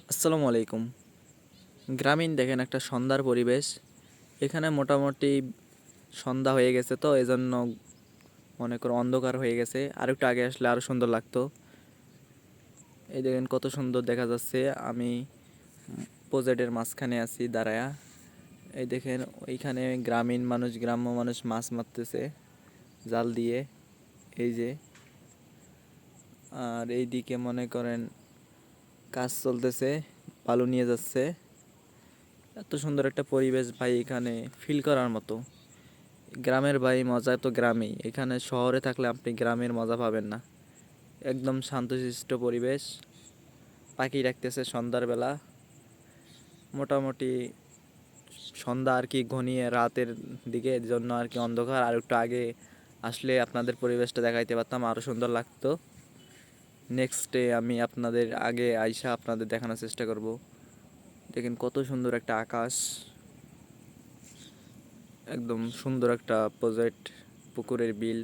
আসসালামু আলাইকুম। গ্রামীণ দেখেন একটা সন্ধ্যার পরিবেশ। এখানে মোটামুটি সন্ধ্যা হয়ে গেছে, তো এজন্য মনে করো অন্ধকার হয়ে গেছে। আর একটু আগে আসলে আরো সুন্দর লাগতো। এই দেখেন কত সুন্দর দেখা যাচ্ছে। আমি প্রজেক্টের মাঝখানে আছি দাঁড়ায়া। এই দেখেন ওইখানে গ্রাম্য মানুষ মাছ মারতেছে জাল দিয়ে। এই যে, আর এইদিকে মনে করেন কাজ চলতেছে, বালু নিয়ে যাচ্ছে। এত সুন্দর একটা পরিবেশ ভাই, এখানে ফিল করার মতো। গ্রামের ভাই মজা তো গ্রামেই, এখানে শহরে থাকলে আপনি গ্রামের মজা পাবেন না। একদম শান্তশিষ্ট পরিবেশ, পাখি ডাকতেছে সন্ধ্যার বেলা। মোটামুটি সন্ধ্যা আর কি ঘনিয়ে রাতের দিকে, এর জন্য আর কি অন্ধকার। আর একটু আগে আসলে আপনাদের পরিবেশটা দেখাইতে পারতাম, আরও সুন্দর লাগতো। নেক্সটে আমি আপনাদের আগে আইসা আপনাদের দেখানোর চেষ্টা করব। দেখেন কত সুন্দর একটা আকাশ, একদম সুন্দর একটা প্রজেক্ট, পুকুরের বিল।